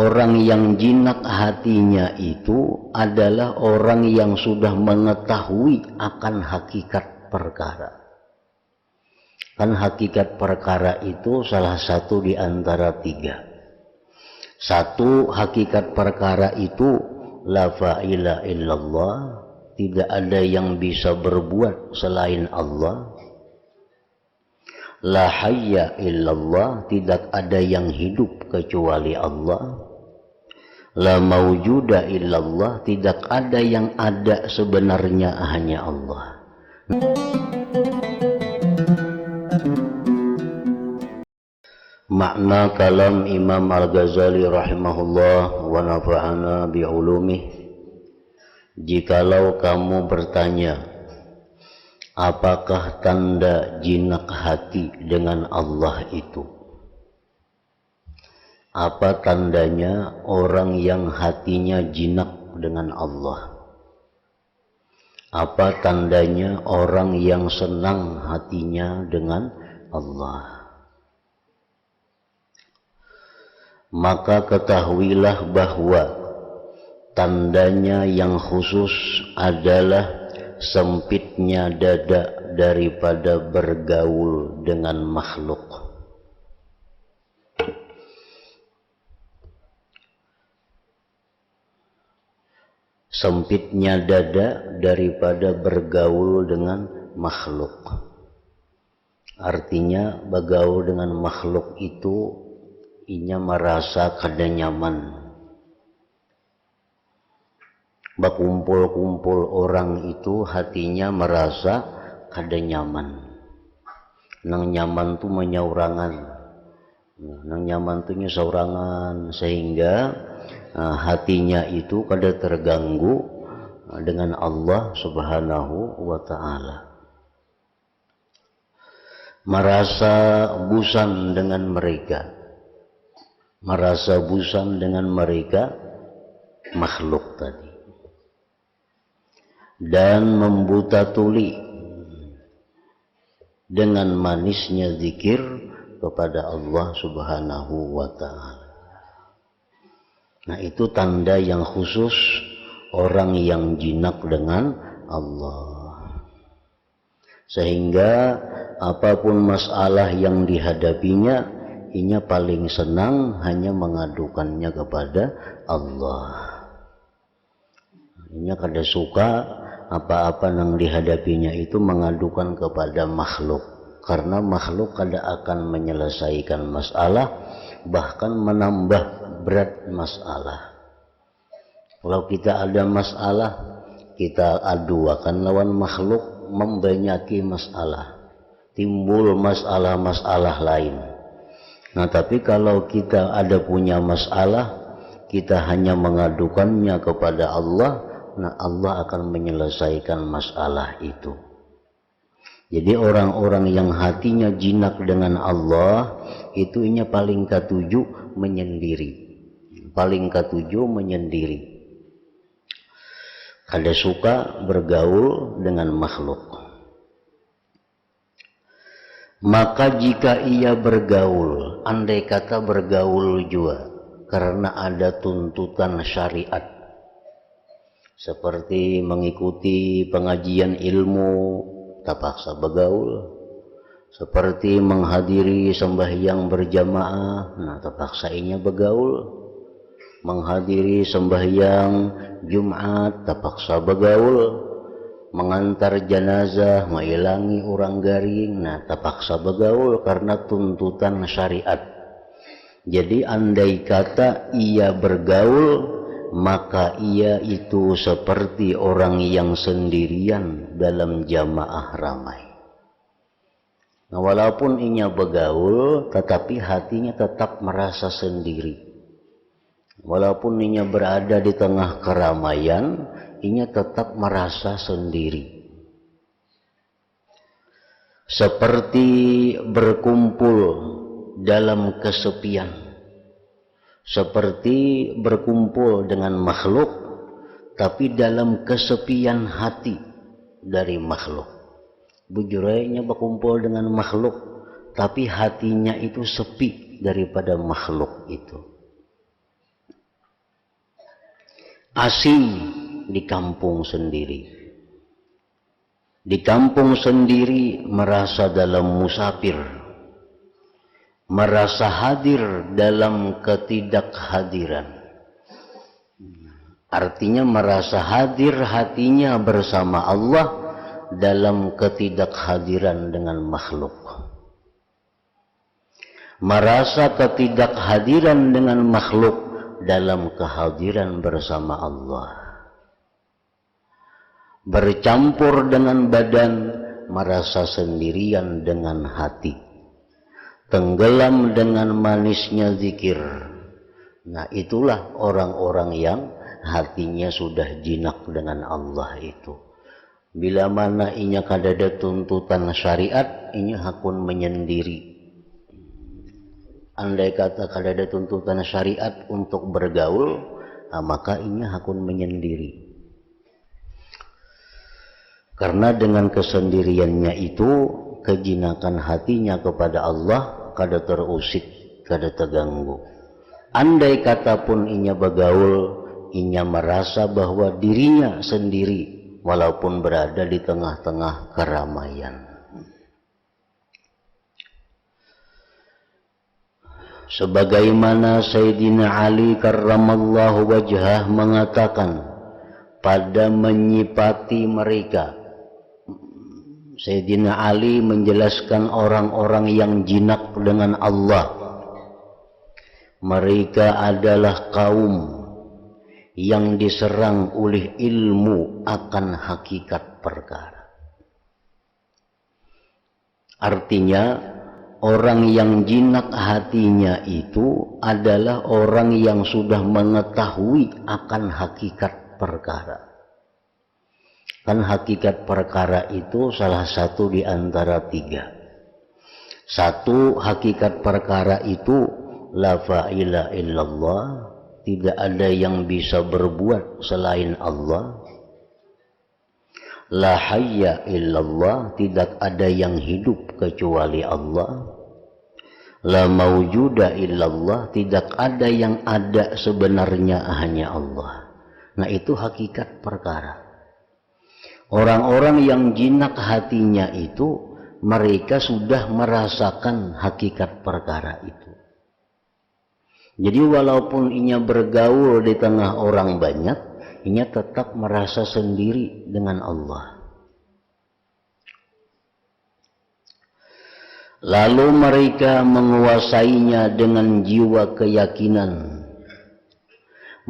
orang yang jinak hatinya itu adalah orang yang sudah mengetahui akan hakikat perkara. Kan hakikat perkara itu salah satu di antara tiga. Satu, hakikat perkara itu la fa'ila illallah, tidak ada yang bisa berbuat selain Allah. La hayya illallah, tidak ada yang hidup kecuali Allah. La mawjuda illallah, tidak ada yang ada sebenarnya hanya Allah. Makna kalam Imam Al-Ghazali rahimahullah wa nafa'ana bi'ulumih. Jikalau kamu bertanya, apakah tanda jinak hati dengan Allah itu? Apa tandanya orang yang hatinya jinak dengan Allah? Apa tandanya orang yang senang hatinya dengan Allah? Maka ketahuilah bahwa tandanya yang khusus adalah sempitnya dada daripada bergaul dengan makhluk. Sempitnya dada daripada bergaul dengan makhluk. Artinya bergaul dengan makhluk itu inya merasa kada nyaman. Berkumpul-kumpul orang itu hatinya merasa kada nyaman. Nang nyaman tu menyaurangan. Nang nyaman tu nyaurangan sehingga hatinya itu kada terganggu dengan Allah Subhanahu wa ta'ala. Merasa bosan dengan mereka. Merasa bosan dengan mereka makhluk tadi, dan membuta tuli dengan manisnya zikir kepada Allah Subhanahu wa ta'ala. Nah, itu tanda yang khusus orang yang jinak dengan Allah, sehingga apapun masalah yang dihadapinya, inya paling senang hanya mengadukannya kepada Allah. Inya kada suka apa-apa yang dihadapinya itu mengadukan kepada makhluk, karena makhluk kada akan menyelesaikan masalah, bahkan menambah berat masalah. Kalau kita ada masalah, kita adu akan lawan makhluk, membanyaki masalah, timbul masalah-masalah lain. Nah, tapi kalau kita ada punya masalah, kita hanya mengadukannya kepada Allah, nah Allah akan menyelesaikan masalah itu. Jadi orang-orang yang hatinya jinak dengan Allah, itu inya paling ketujuh menyendiri. Paling ketujuh menyendiri. Kada suka bergaul dengan makhluk. Maka jika ia bergaul, andai kata bergaul juga karena ada tuntutan syariat, seperti mengikuti pengajian ilmu, terpaksa bergaul, seperti menghadiri sembahyang berjamaah, nah terpaksa inya bergaul, menghadiri sembahyang Jumat, terpaksa bergaul, mengantar jenazah, mengilangi orang garing, nah terpaksa bergaul karena tuntutan syariat. Jadi andai kata ia bergaul, maka ia itu seperti orang yang sendirian dalam jamaah ramai. Nah, walaupun inya bergaul, tetapi hatinya tetap merasa sendiri. Walaupun inya berada di tengah keramaian, inya tetap merasa sendiri. Seperti berkumpul dalam kesepian. Seperti berkumpul dengan makhluk, tapi dalam kesepian hati dari makhluk. Bujurainya berkumpul dengan makhluk, tapi hatinya itu sepi daripada makhluk itu. asing di kampung sendiri. Di kampung sendiri merasa dalam musafir, merasa hadir dalam ketidakhadiran. Artinya merasa hadir hatinya bersama Allah dalam ketidakhadiran dengan makhluk. Merasa ketidakhadiran dengan makhluk dalam kehadiran bersama Allah. Bercampur dengan badan, merasa sendirian dengan hati. Tenggelam dengan manisnya zikir. Nah, itulah orang-orang yang hatinya sudah jinak dengan Allah itu. Bila mana inya kadada tuntutan syariat, inya hakun menyendiri. Andai kata kadada tuntutan syariat untuk bergaul, maka inya hakun menyendiri. Karena dengan kesendiriannya itu, kejinakan hatinya kepada Allah kada terusik, kada terganggu. Andai kata pun inya bergaul, inya merasa bahwa dirinya sendiri walaupun berada di tengah-tengah keramaian. Sebagaimana Sayyidina Ali karramallahu wajhah mengatakan pada menyipati mereka, Sayyidina Ali menjelaskan orang-orang yang jinak dengan Allah. Mereka adalah kaum yang diserang oleh ilmu akan hakikat perkara. Artinya, orang yang jinak hatinya itu adalah orang yang sudah mengetahui akan hakikat perkara. Kan hakikat perkara itu salah satu di antara tiga. Satu, hakikat perkara itu la fa'ila illallah, tidak ada yang bisa berbuat selain Allah. La hayya illallah, tidak ada yang hidup kecuali Allah. La mawjuda illallah, tidak ada yang ada sebenarnya hanya Allah. Nah, itu hakikat perkara. Orang-orang yang jinak hatinya itu, mereka sudah merasakan hakikat perkara itu. Jadi walaupun inya bergaul di tengah orang banyak, inya tetap merasa sendiri dengan Allah. Lalu mereka menguasainya dengan jiwa keyakinan.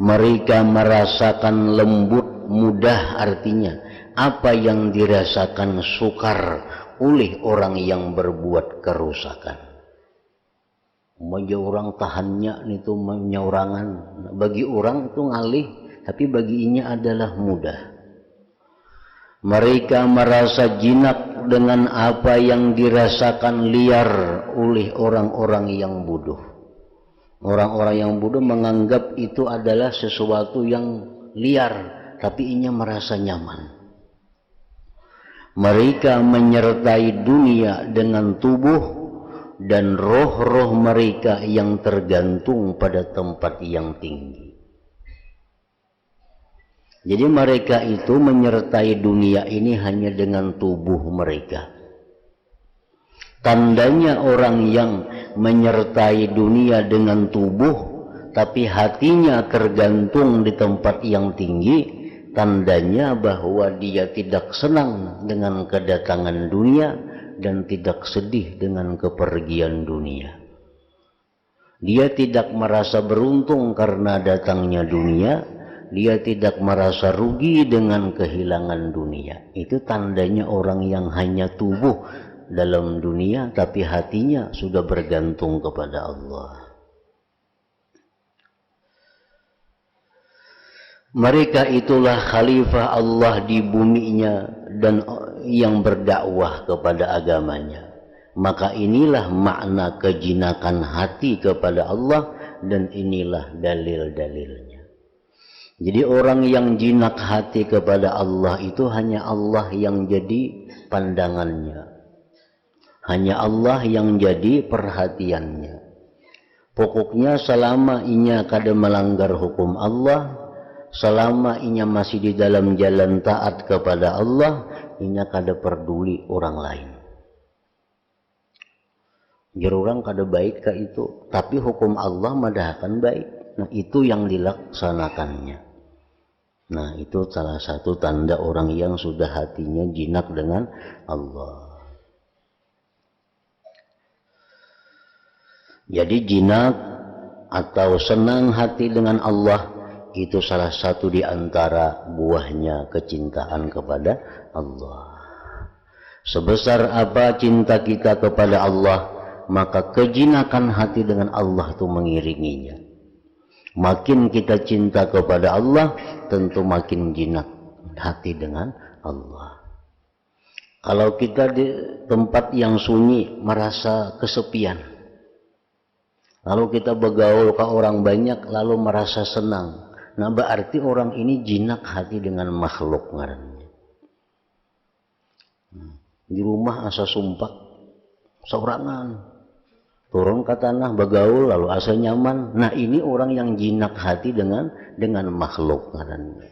Mereka merasakan lembut, mudah, artinya apa yang dirasakan sukar oleh orang yang berbuat kerusakan. Bagi orang tahannya itu menyaurangan, bagi orang itu ngalih, tapi baginya adalah mudah. Mereka merasa jinak dengan apa yang dirasakan liar oleh orang-orang yang bodoh. Orang-orang yang bodoh menganggap itu adalah sesuatu yang liar, tapi inya merasa nyaman. Mereka menyertai dunia dengan tubuh dan roh-roh mereka yang tergantung pada tempat yang tinggi. Jadi mereka itu menyertai dunia ini hanya dengan tubuh mereka. Tandanya orang yang menyertai dunia dengan tubuh tapi hatinya tergantung di tempat yang tinggi, tandanya bahwa dia tidak senang dengan kedatangan dunia dan tidak sedih dengan kepergian dunia. Dia tidak merasa beruntung karena datangnya dunia, dia tidak merasa rugi dengan kehilangan dunia. Itu tandanya orang yang hanya tubuh dalam dunia tapi hatinya sudah bergantung kepada Allah. Mereka itulah khalifah Allah di buminya dan yang berdakwah kepada agamanya. Maka inilah makna kejinakan hati kepada Allah dan inilah dalil-dalilnya. Jadi orang yang jinak hati kepada Allah itu hanya Allah yang jadi pandangannya. Hanya Allah yang jadi perhatiannya. Pokoknya selama inya kada melanggar hukum Allah, selama inya masih di dalam jalan taat kepada Allah, inya kada peduli orang lain. Jururang kada baik ka itu, tapi hukum Allah madahkan baik. Nah, itu yang dilaksanakannya. Nah, itu salah satu tanda orang yang sudah hatinya jinak dengan Allah. Jadi jinak atau senang hati dengan Allah itu salah satu di antara buahnya kecintaan kepada Allah. Sebesar apa cinta kita kepada Allah, maka kejinakan hati dengan Allah itu mengiringinya. Makin kita cinta kepada Allah, tentu makin jinak hati dengan Allah. Kalau kita di tempat yang sunyi merasa kesepian, lalu kita bergaul ke orang banyak lalu merasa senang, nah berarti orang ini jinak hati dengan makhluk ngarannya. Di rumah asa sumpah sorangan, turun ke tanah bergaul lalu asa nyaman. Nah ini orang yang jinak hati dengan makhluk ngarannya.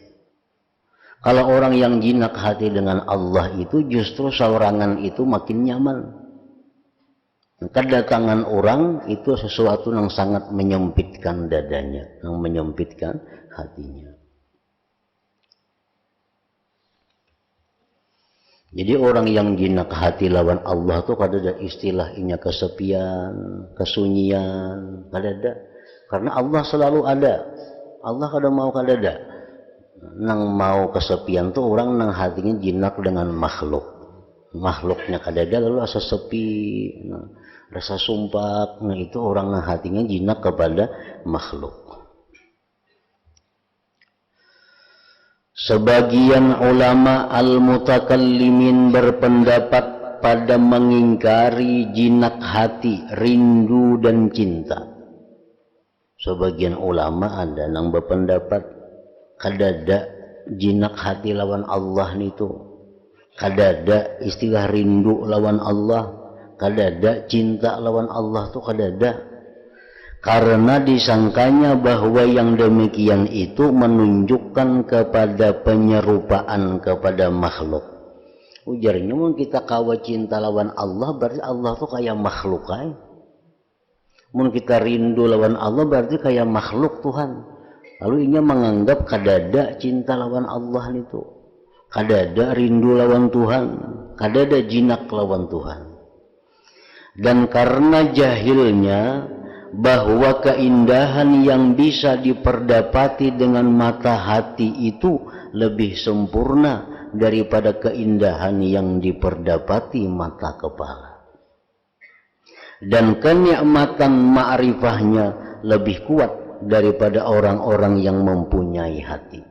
Kalau orang yang jinak hati dengan Allah itu justru sorangan itu makin nyaman. Kedatangan orang itu sesuatu yang sangat menyempitkan dadanya, yang menyempitkan hatinya. Jadi orang yang jinak hati lawan Allah tuh kada ada istilahnya kesepian, kesunyian, kada ada. Karena Allah selalu ada. Allah kada mau kada ada. Nang mau kesepian tuh orang nang hatinya jinak dengan makhluk. Makhluknya kada ada lalu asa sepi, rasa sumpah. Nah itu orang nang hatinya jinak kepada makhluk. Sebagian ulama al-mutakallimin berpendapat pada mengingkari jinak hati, rindu dan cinta. Sebagian ulama ada yang berpendapat kadada jinak hati lawan Allah nitu, kadada istilah rindu lawan Allah, kadada cinta lawan Allah tuh kadada. Karena disangkanya bahwa yang demikian itu menunjukkan kepada penyerupaan kepada makhluk. Ujarnya mun kita kawa cinta lawan Allah berarti Allah tuh kayak makhluk ay. Mun kita rindu lawan Allah berarti kayak makhluk Tuhan. Lalu inya menganggap kadada cinta lawan Allah itu, kadada rindu lawan Tuhan, kadada jinak lawan Tuhan. Dan karena jahilnya bahwa keindahan yang bisa diperdapati dengan mata hati itu lebih sempurna daripada keindahan yang diperdapati mata kepala. Dan kenikmatan ma'rifahnya lebih kuat daripada orang-orang yang mempunyai hati.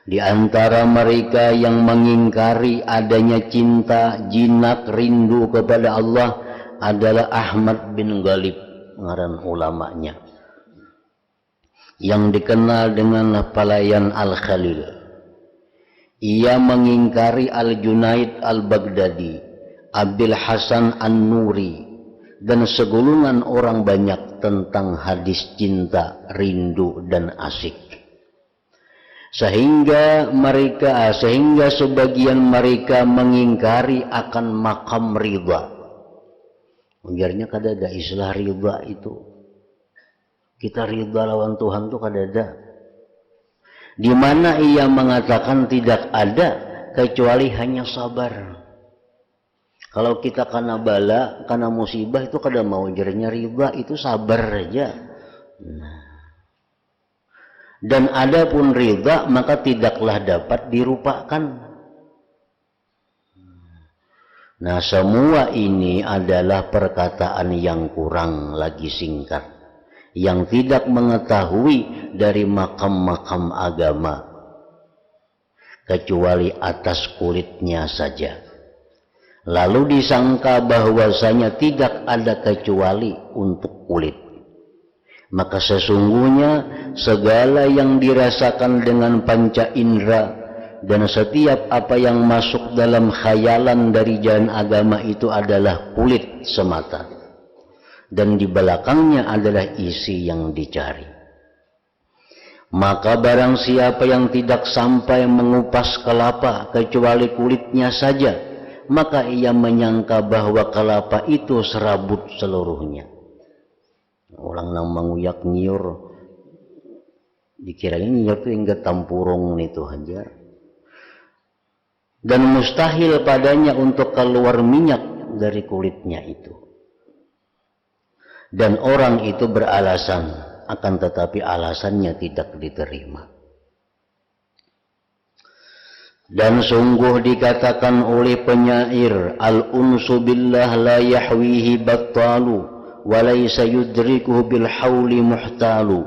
Di antara mereka yang mengingkari adanya cinta, jinak, rindu kepada Allah adalah Ahmad bin Ghalib, ngaran ulamanya, yang dikenal dengan Palayan Al-Khalil. Ia mengingkari Al-Junaid Al-Baghdadi, Abil Hasan An-Nuri, dan segulungan orang banyak tentang hadis cinta, rindu dan asyik. Sehingga sebagian mereka mengingkari akan makam ridha. Ujarnya kada ada istilah ridha itu. Kita ridha lawan Tuhan tuh kada ada. Di mana ia mengatakan tidak ada kecuali hanya sabar. Kalau kita kena bala, kena musibah itu kada mau jernya riba, itu sabar aja. Nah. Dan adapun riba maka tidaklah dapat dirupakan. Nah, semua ini adalah perkataan yang kurang lagi singkat, yang tidak mengetahui dari makam-makam agama, kecuali atas kulitnya saja. Lalu disangka bahwasanya tidak ada kecuali untuk kulit. Maka sesungguhnya segala yang dirasakan dengan panca indera dan setiap apa yang masuk dalam khayalan dari jalan agama itu adalah kulit semata. Dan di belakangnya adalah isi yang dicari. Maka barang siapa yang tidak sampai mengupas kelapa kecuali kulitnya saja, maka ia menyangka bahwa kelapa itu serabut seluruhnya. Orang nang menguyak nyiur, dikirain nyiur itu hingga tampurung itu aja. Dan mustahil padanya untuk keluar minyak dari kulitnya itu. Dan orang itu beralasan, akan tetapi alasannya tidak diterima. Dan sungguh dikatakan oleh penyair, al-unsu billah la yahwihi battalu wa laysa yudrikuhu bil hawli muhtalu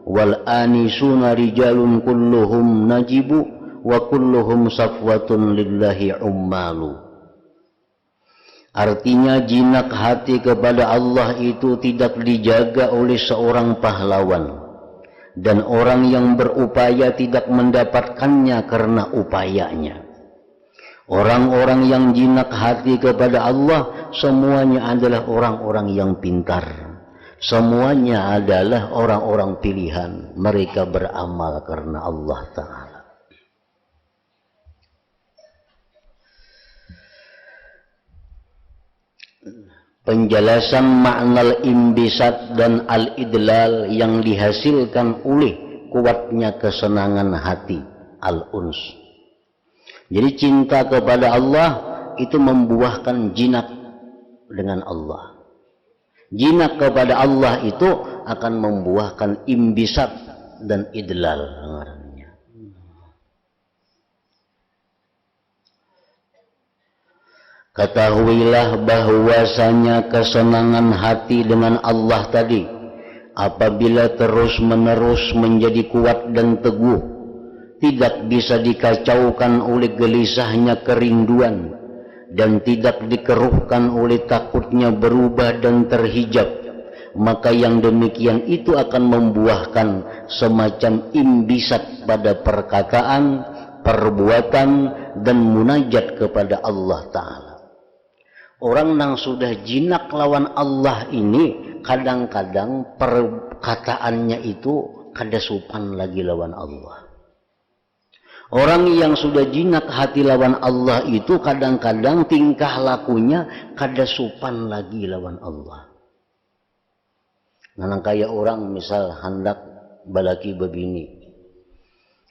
wal anisuna rijalun kulluhum najibu wa kulluhum safwatun lillahi ummalu. Artinya jinak hati kepada Allah itu tidak dijaga oleh seorang pahlawan, dan orang yang berupaya tidak mendapatkannya karena upayanya. Orang-orang yang jinak hati kepada Allah semuanya adalah orang-orang yang pintar, semuanya adalah orang-orang pilihan. Mereka beramal karena Allah Ta'ala. Penjelasan makna imbisat dan al-idlal yang dihasilkan oleh kuatnya kesenangan hati, al-uns. Jadi cinta kepada Allah itu membuahkan jinak dengan Allah. Jinak kepada Allah itu akan membuahkan imbisat dan idlal. Ketahuilah bahwasanya kesenangan hati dengan Allah tadi, apabila terus-menerus menjadi kuat dan teguh, tidak bisa dikacaukan oleh gelisahnya kerinduan, dan tidak dikeruhkan oleh takutnya berubah dan terhijab, maka yang demikian itu akan membuahkan semacam imbisat pada perkataan, perbuatan, dan munajat kepada Allah Ta'ala. Orang yang sudah jinak lawan Allah ini, kadang-kadang perkataannya itu kada supan lagi lawan Allah. Orang yang sudah jinak hati lawan Allah itu kadang-kadang tingkah lakunya kada supan lagi lawan Allah. Nah, kayak orang misal hendak balaki bebini.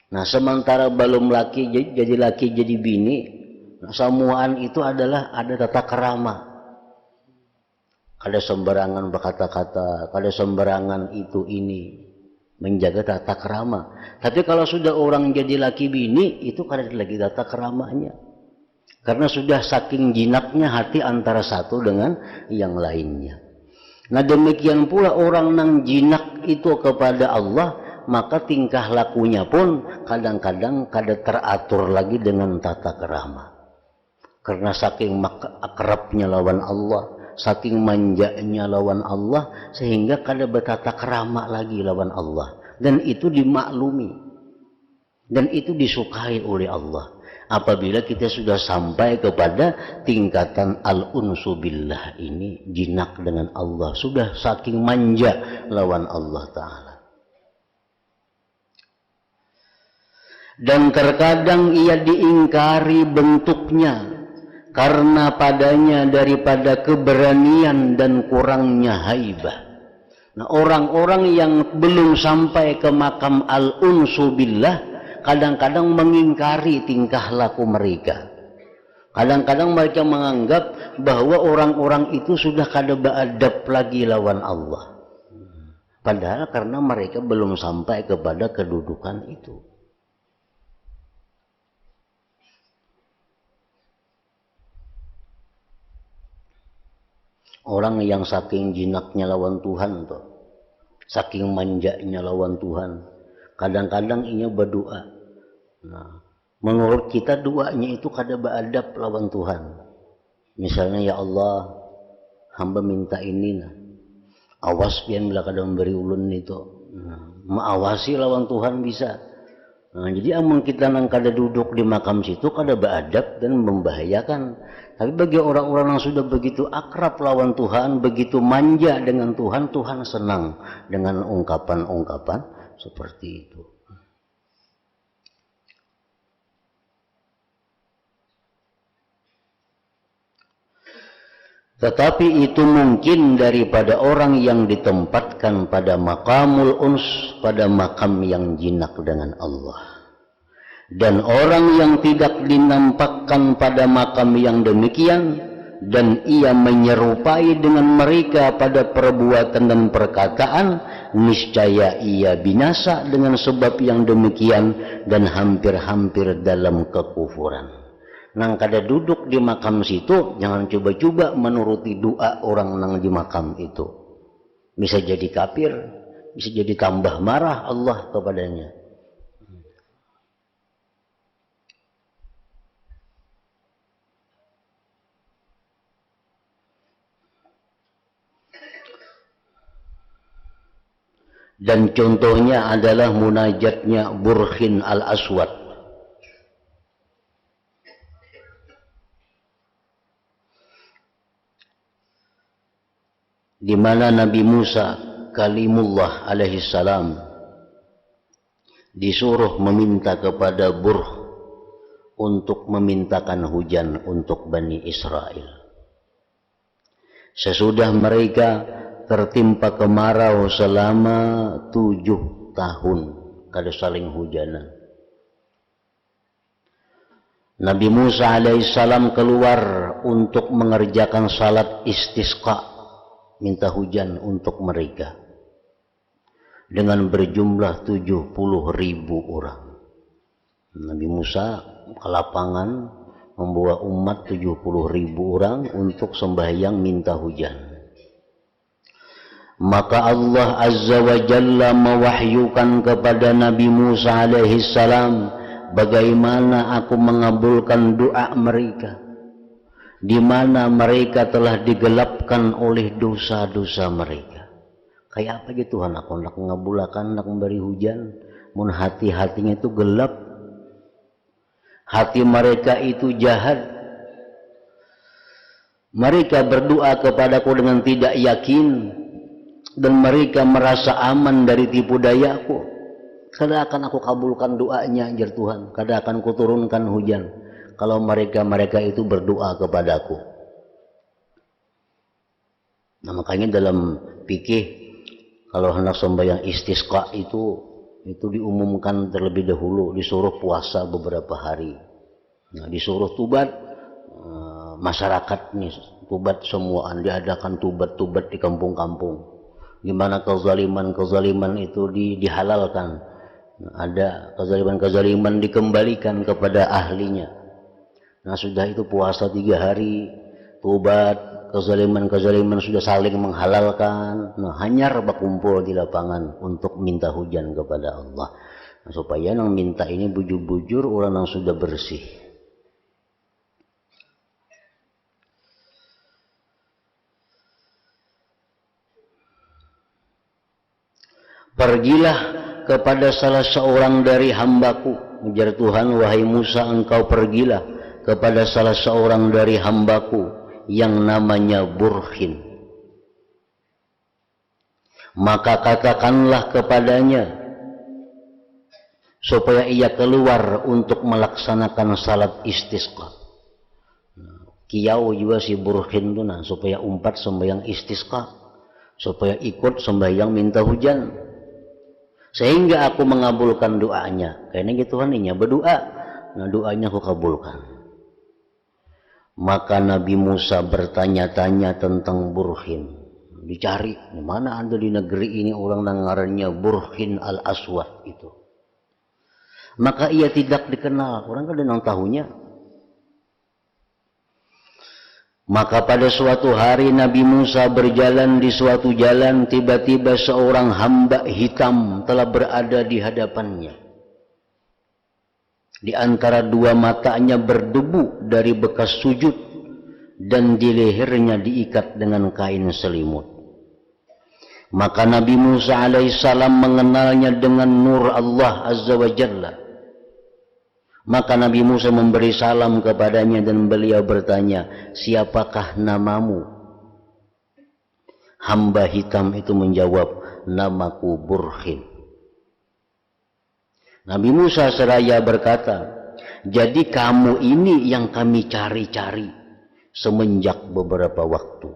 Nah, sementara belum laki jadi laki jadi bini, semuaan itu adalah ada tata kerama. Kada sembarangan berkata-kata, kada sembarangan itu ini, menjaga tata kerama. Tapi kalau sudah orang jadi laki bini, itu kada lagi tata keramanya. Karena sudah saking jinaknya hati antara satu dengan yang lainnya. Nah, demikian pula orang nang jinak itu kepada Allah, maka tingkah lakunya pun kadang-kadang kada teratur lagi dengan tata kerama. Karena saking akrabnya lawan Allah, saking manjanya lawan Allah, sehingga kada bertata kerama lagi lawan Allah. Dan itu dimaklumi, dan itu disukai oleh Allah. Apabila kita sudah sampai kepada tingkatan al-unsu billah ini, jinak dengan Allah, sudah saking manja lawan Allah Ta'ala. Dan terkadang ia diingkari bentuknya, karena padanya daripada keberanian dan kurangnya haibah. Nah, orang-orang yang belum sampai ke makam al-unsu billah kadang-kadang mengingkari tingkah laku mereka. Kadang-kadang mereka menganggap bahwa orang-orang itu sudah kada beadab lagi lawan Allah. Padahal karena mereka belum sampai kepada kedudukan itu. Orang yang saking jinaknya lawan Tuhan tuh, saking manjanya lawan Tuhan, kadang-kadang ia berdoa. Nah, menurut kita doanya itu kada beadab lawan Tuhan. Misalnya, ya Allah, hamba minta ini, nah, awas pian bila kada memberi ulun itu. Nah, mengawasi lawan Tuhan bisa. Nah, jadi amun kita nang kada duduk di makam situ kada beadab dan membahayakan. Tapi bagi orang-orang yang sudah begitu akrab lawan Tuhan, begitu manja dengan Tuhan, Tuhan senang dengan ungkapan-ungkapan seperti itu. Tetapi itu mungkin daripada orang yang ditempatkan pada maqamul uns, pada makam yang jinak dengan Allah. Dan orang yang tidak dinampakkan pada makam yang demikian, dan ia menyerupai dengan mereka pada perbuatan dan perkataan, niscaya ia binasa dengan sebab yang demikian dan hampir-hampir dalam kekufuran. Nang kada duduk di makam situ, jangan coba-coba menuruti doa orang nang di makam itu. Bisa jadi kafir, bisa jadi tambah marah Allah kepadanya. Dan contohnya adalah munajatnya Burkhin al-Aswad. Di mana Nabi Musa kalimullah alaihi salam disuruh meminta kepada Burh untuk memintakan hujan untuk Bani Israel. Sesudah mereka tertimpa kemarau selama 7 tahun kada saling hujanan, Nabi Musa alaihissalam keluar untuk mengerjakan salat istisqa, minta hujan untuk mereka dengan berjumlah 70.000 orang. Nabi Musa ke lapangan membawa umat 70.000 orang untuk sembahyang minta hujan. Maka Allah Azza wa Jalla mewahyukan kepada Nabi Musa alaihissalam, bagaimana aku mengabulkan doa mereka, di mana mereka telah digelapkan oleh dosa-dosa mereka. Kayak apa gitu Tuhan, aku nak ngabulakan, nak memberi hujan, mun hati-hatinya itu gelap, hati mereka itu jahat. Mereka berdoa kepadaku dengan tidak yakin, dan mereka merasa aman dari tipu dayaku. Kada akan aku kabulkan doanya, anjir Tuhan. Kada akan kuturunkan hujan kalau mereka itu berdoa kepadaku. Nah, makanya dalam fikih kalau hendak sembahyang istisqa itu diumumkan terlebih dahulu, disuruh puasa beberapa hari. Nah, disuruh tubat, masyarakat nih tubat semuaan, diadakan tubat di kampung-kampung. Di mana kezaliman itu dihalalkan. Ada kezaliman dikembalikan kepada ahlinya. Nah, sudah itu puasa 3 hari, tubat, kezaliman sudah saling menghalalkan. Nah, hanyar berkumpul di lapangan untuk minta hujan kepada Allah. Nah, supaya yang minta ini bujur-bujur orang yang sudah bersih. Pergilah kepada salah seorang dari hambaku, ujar Tuhan, wahai Musa, engkau pergilah kepada salah seorang dari hambaku yang namanya Burkhin. Maka katakanlah kepadanya supaya ia keluar untuk melaksanakan salat istisqa. Kiau juga si Burkhin itu, supaya umpat sembahyang istisqa, supaya ikut sembahyang minta hujan, sehingga aku mengabulkan doanya. Kayaknya gitu kan, ini berdoa, nah doanya aku kabulkan. Maka Nabi Musa bertanya-tanya tentang Burkhin, dicari di mana ada di negeri ini orang yang ngarannya Burkhin al-Aswad itu. Maka ia tidak dikenal, orang kan yang tahunya. Maka pada suatu hari Nabi Musa berjalan di suatu jalan, tiba-tiba seorang hamba hitam telah berada di hadapannya. Di antara dua matanya berdebu dari bekas sujud, dan di lehernya diikat dengan kain selimut. Maka Nabi Musa alaihissalam mengenalnya dengan nur Allah Azza wa Jalla. Maka Nabi Musa memberi salam kepadanya dan beliau bertanya, siapakah namamu? Hamba hitam itu menjawab, namaku Burkhin. Nabi Musa seraya berkata, jadi kamu ini yang kami cari-cari. semenjak beberapa waktu.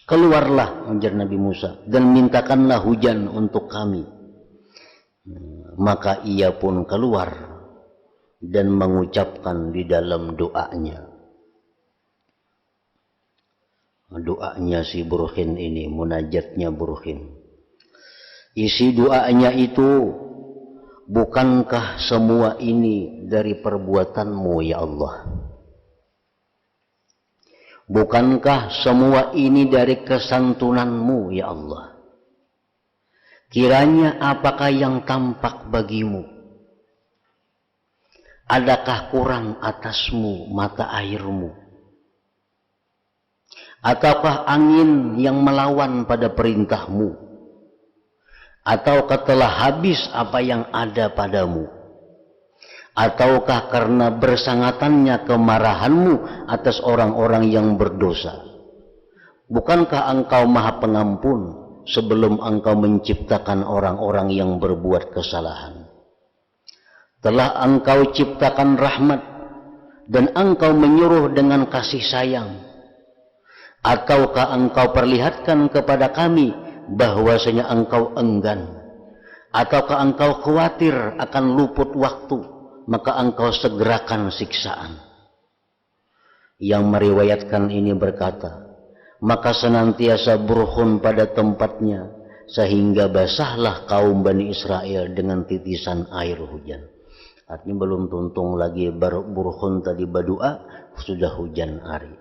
Keluarlah, ujar Nabi Musa, dan mintakanlah hujan untuk kami. Maka ia pun keluar dan mengucapkan di dalam doanya. Doanya si Burkhin ini, munajatnya Burkhin. Isi doanya itu, bukankah semua ini dari perbuatanmu ya Allah? Bukankah semua ini dari kesantunanmu ya Allah? Kiranya apakah yang tampak bagimu? Adakah kurang atasmu mata airmu? Ataukah angin yang melawan pada perintahmu? Ataukah telah habis apa yang ada padamu? Ataukah karena bersangatannya kemarahanmu atas orang-orang yang berdosa? Bukankah engkau maha pengampun sebelum engkau menciptakan orang-orang yang berbuat kesalahan? Telah engkau ciptakan rahmat dan engkau menyuruh dengan kasih sayang. Ataukah engkau perlihatkan kepada kami bahwasanya engkau enggan? Ataukah engkau khawatir akan luput waktu, maka engkau segerakan siksaan? Yang meriwayatkan ini berkata, maka senantiasa Burkhin pada tempatnya, sehingga basahlah kaum Bani Israel dengan titisan air hujan. Artinya belum tuntung lagi Burkhin tadi berdoa, sudah hujan hari.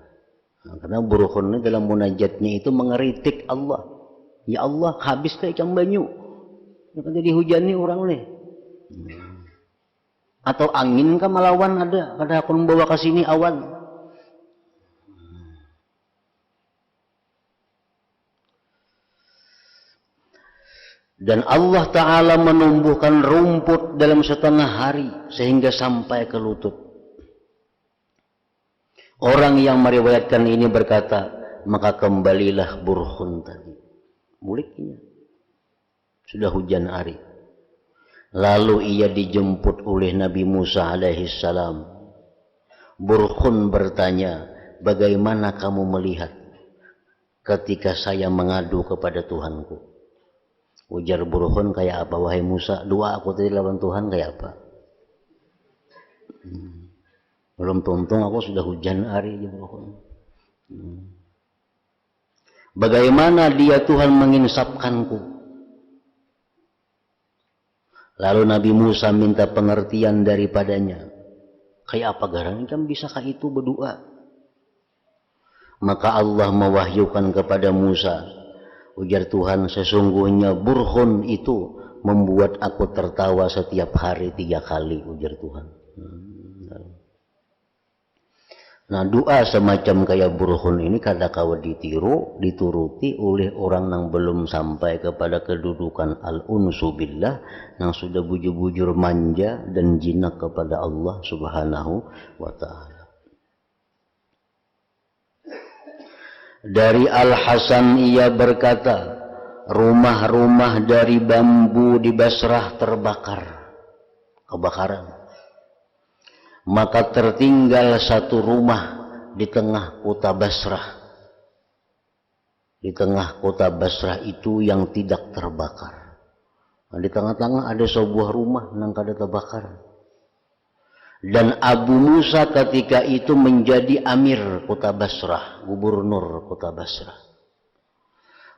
Nah, karena Burkhin ini dalam munajatnya itu mengeritik Allah. Ya Allah, habis kayak ikan banyu. Jadi hujan nih orang nih. Atau angin kan melawan ada, pada aku membawa ke sini awan. Dan Allah Ta'ala menumbuhkan rumput dalam setengah hari sehingga sampai ke lutut. Orang yang meriwayatkan ini berkata, maka kembalilah Burkhin tadi. Muliknya. Sudah hujan hari. Lalu ia dijemput oleh Nabi Musa alaihissalam. Burkhin bertanya, bagaimana kamu melihat ketika saya mengadu kepada Tuhanku? Ujar Burkhin, kayak apa wahai Musa? Doa aku tadi lawan Tuhan kayak apa? Belum tuntung aku sudah hujan hari ya Burkhin. Bagaimana dia Tuhan menginsapkanku? Lalu Nabi Musa minta pengertian daripadanya. Kayak apa garang kan bisakah itu berdoa? Maka Allah mewahyukan kepada Musa, ujar Tuhan, sesungguhnya Burkhin itu membuat aku tertawa setiap hari 3 kali, ujar Tuhan. Nah, doa semacam kayak Burkhin ini kadang-kala dituruti oleh orang yang belum sampai kepada kedudukan al-unsu billah, yang sudah bujur-bujur manja dan jinak kepada Allah Subhanahu wa ta'ala. Dari Al-Hasan ia berkata, rumah-rumah dari bambu di Basrah terbakar, kebakaran. Maka tertinggal satu rumah di tengah kota Basrah. Di tengah kota Basrah itu yang tidak terbakar. Nah, di tengah-tengah ada sebuah rumah yang kada terbakar. Dan Abu Musa ketika itu menjadi amir kota Basrah, gubernur kota Basrah.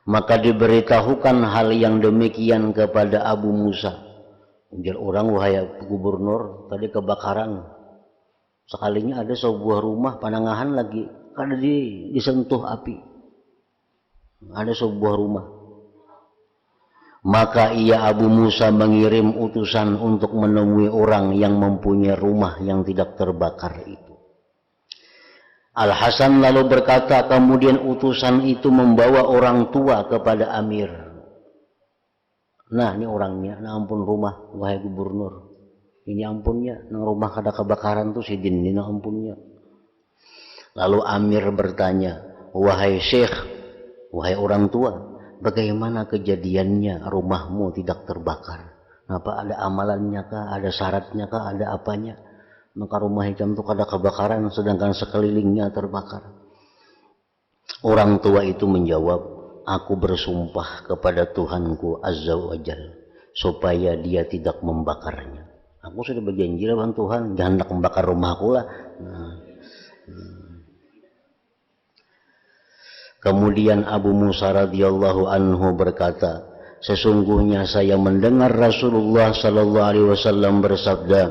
Maka diberitahukan hal yang demikian kepada Abu Musa. Ujar orang, wahai gubernur, tadi kebakaran. Sekalinya ada sebuah rumah panangahan lagi, kada disentuh api. Ada sebuah rumah. Maka ia Abu Musa mengirim utusan untuk menemui orang yang mempunyai rumah yang tidak terbakar itu. Al-Hasan lalu berkata, kemudian utusan itu membawa orang tua kepada Amir. Nah, ini orangnya, nah ampun rumah, wahai gubernur. Ini ampunnya, nang rumah kada kebakaran tuh sidin ini nang ampunnya. Lalu Amir bertanya, wahai Syekh, wahai orang tua, bagaimana kejadiannya rumahmu tidak terbakar? Apa ada amalannya kah, ada syaratnya kah, ada apanya? maka rumah Hikam itu kada kebakaran sedangkan sekelilingnya terbakar. Orang tua itu menjawab, aku bersumpah kepada Tuhanku Azza wa Jalla supaya dia tidak membakarnya. Aku sudah berjanji lawan Tuhan, jangan hendak membakar rumahku lah. Kemudian Abu Musa radhiyallahu anhu berkata, sesungguhnya saya mendengar Rasulullah sallallahu alaihi wasallam bersabda,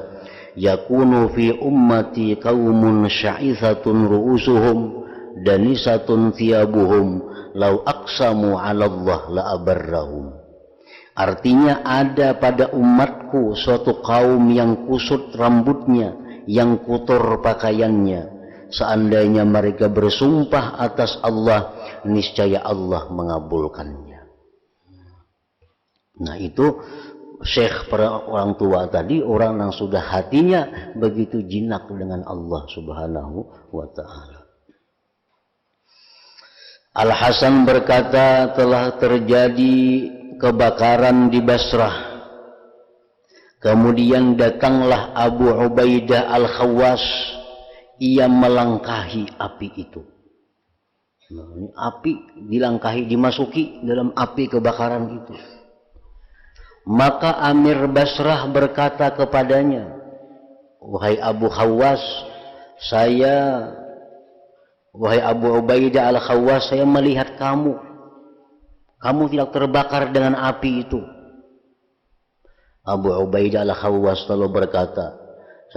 yakunu fi ummati qaumun sya'ithatun ru'usuhum danisatun thiyabuhum law aqsamu 'ala Allah la abarrahum. Artinya ada pada umatku suatu kaum yang kusut rambutnya, yang kotor pakaiannya. Seandainya mereka bersumpah atas Allah, niscaya Allah mengabulkannya. Nah itu syekh para orang tua tadi, orang yang sudah hatinya begitu jinak dengan Allah subhanahu wa ta'ala. Al-Hasan berkata, telah terjadi kebakaran di Basrah. Kemudian datanglah Abu Ubaidah Al-Khawwas, ia melangkahi api itu. Nah, ini api dilangkahi, dimasuki dalam api kebakaran itu. Maka Amir Basrah berkata kepadanya, wahai Abu Khawwas, wahai Abu Ubaidah Al-Khawwas, saya melihat kamu tidak terbakar dengan api itu. Abu Ubaidah Al-Khawwas lalu berkata,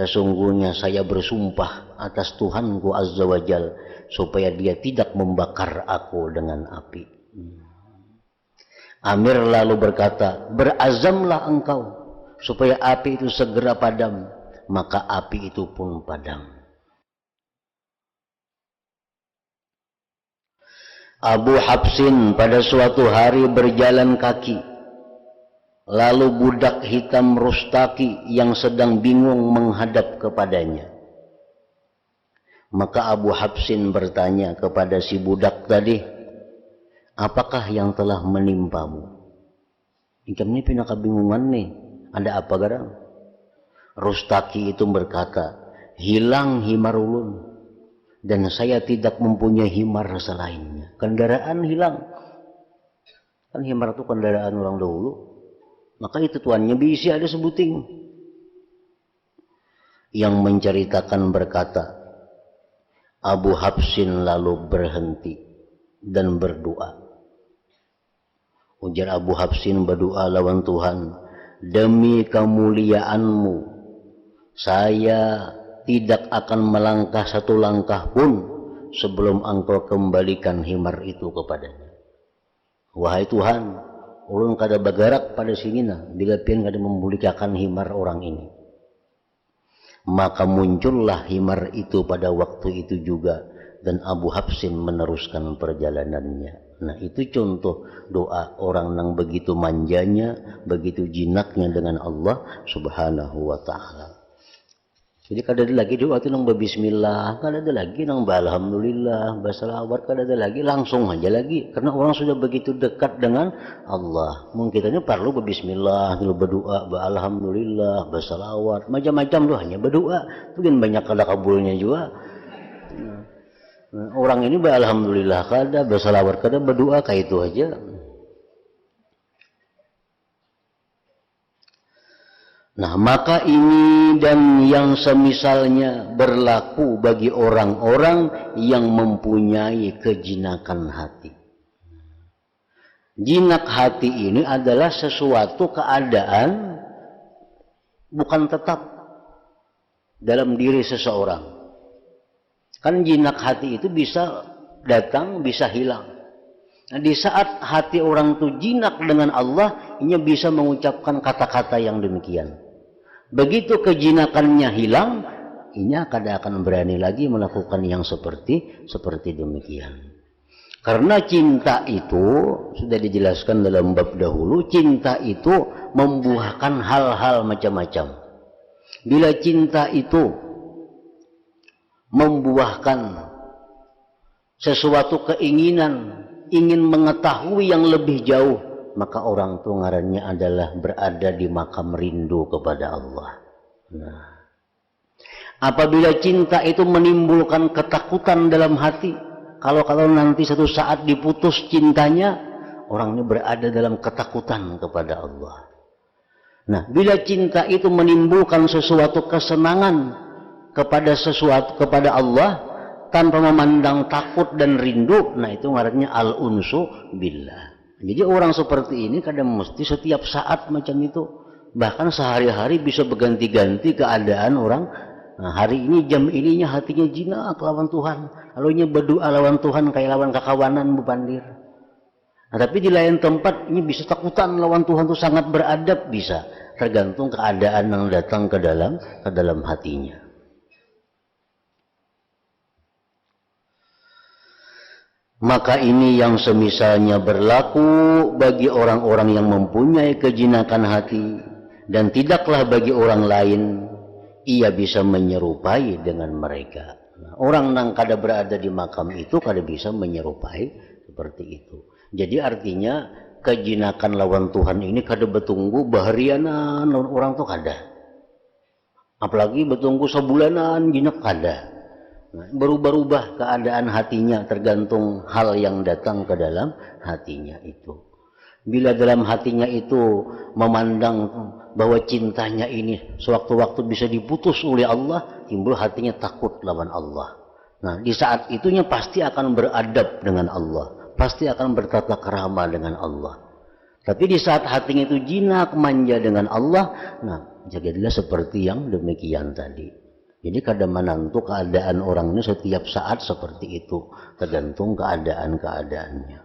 sesungguhnya saya bersumpah atas Tuhanku Azza wa Jal supaya dia tidak membakar aku dengan api. Amir lalu berkata, berazamlah engkau supaya api itu segera padam. Maka api itu pun padam. Abu Habsin pada suatu hari berjalan kaki. Lalu budak hitam Rustaki yang sedang bingung menghadap kepadanya. Maka Abu Habsin bertanya kepada si budak tadi, apakah yang telah menimpamu? Ikam ini pindah kebingungan nih, ada apa garang? Rustaki itu berkata, hilang himar ulun, dan saya tidak mempunyai himar selainnya. Kendaraan hilang. Kan himar itu kendaraan orang dahulu. Maka itu tuannya bisa ada sebuting. Yang menceritakan berkata, Abu Habsin lalu berhenti dan berdoa. Ujar Abu Habsin berdoa lawan Tuhan, demi kemuliaanmu, saya tidak akan melangkah satu langkah pun sebelum engkau kembalikan himar itu kepadanya. Wahai Tuhan, ulun kada bergerak pada sini nah, bila pian kada memulihkan himar orang ini. Maka muncullah himar itu pada waktu itu juga, dan Abu Habsin meneruskan perjalanannya. Nah itu contoh doa orang yang begitu manjanya, begitu jinaknya dengan Allah subhanahu wa ta'ala. Jadi kada ada lagi doa itu nang bismillah, kada ada lagi nang alhamdulillah, basalawat, kada ada lagi, langsung aja lagi. Karena orang sudah begitu dekat dengan Allah. Mungkin kita ini perlu berbismillah, berdoa, alhamdulillah, basalawat, macam-macam doa, hanya berdoa. Mungkin banyak kada kabulnya juga. Nah, orang ini alhamdulillah kada, basalawat kada, berdoa kayak itu aja. Nah maka ini dan yang semisalnya berlaku bagi orang-orang yang mempunyai kejinakan hati. Jinak hati ini adalah sesuatu keadaan bukan tetap dalam diri seseorang. Kan jinak hati itu bisa datang, bisa hilang. Nah, di saat hati orang itu jinak dengan Allah, ia bisa mengucapkan kata-kata yang demikian. Begitu kejinakannya hilang, ia kada akan berani lagi melakukan yang seperti demikian. Karena cinta itu sudah dijelaskan dalam bab dahulu, cinta itu membuahkan hal-hal macam-macam. Bila cinta itu membuahkan sesuatu keinginan, ingin mengetahui yang lebih jauh, maka orang itu ngarannya adalah berada di makam rindu kepada Allah. Nah, Apabila cinta itu menimbulkan ketakutan dalam hati, kalau nanti satu saat diputus cintanya, orang ini berada dalam ketakutan kepada Allah. Nah, bila cinta itu menimbulkan sesuatu kesenangan kepada Allah tanpa memandang takut dan rindu, nah itu ngarannya al-unsu billah. Jadi orang seperti ini kadang mesti setiap saat macam itu, bahkan sehari-hari bisa berganti-ganti keadaan orang. Nah, hari ini jam ininya hatinya jinak lawan Tuhan, lalunya berdoa lawan Tuhan kayak lawan kakawanan Bu Pandir. Nah, tapi di lain tempat ini bisa takutan lawan Tuhan tuh sangat beradab, bisa tergantung keadaan yang datang ke dalam hatinya. Maka ini yang semisalnya berlaku bagi orang-orang yang mempunyai kejinakan hati, dan tidaklah bagi orang lain ia bisa menyerupai dengan mereka. Nah, orang yang kada berada di makam itu kada bisa menyerupai seperti itu. Jadi artinya kejinakan lawan Tuhan ini kada bertunggu baharianan orang tuh kada. Apalagi bertunggu sebulanan jinak kada. Nah, berubah-ubah keadaan hatinya tergantung hal yang datang ke dalam hatinya itu. Bila dalam hatinya itu memandang bahwa cintanya ini sewaktu-waktu bisa diputus oleh Allah, timbul hatinya takut lawan Allah. Nah, di saat itunya pasti akan beradab dengan Allah, pasti akan bertata krama dengan Allah. Tapi di saat hatinya itu jinak manja dengan Allah, nah jadilah seperti yang demikian tadi. Jadi kadang menentu keadaan orang ini setiap saat seperti itu, tergantung keadaannya.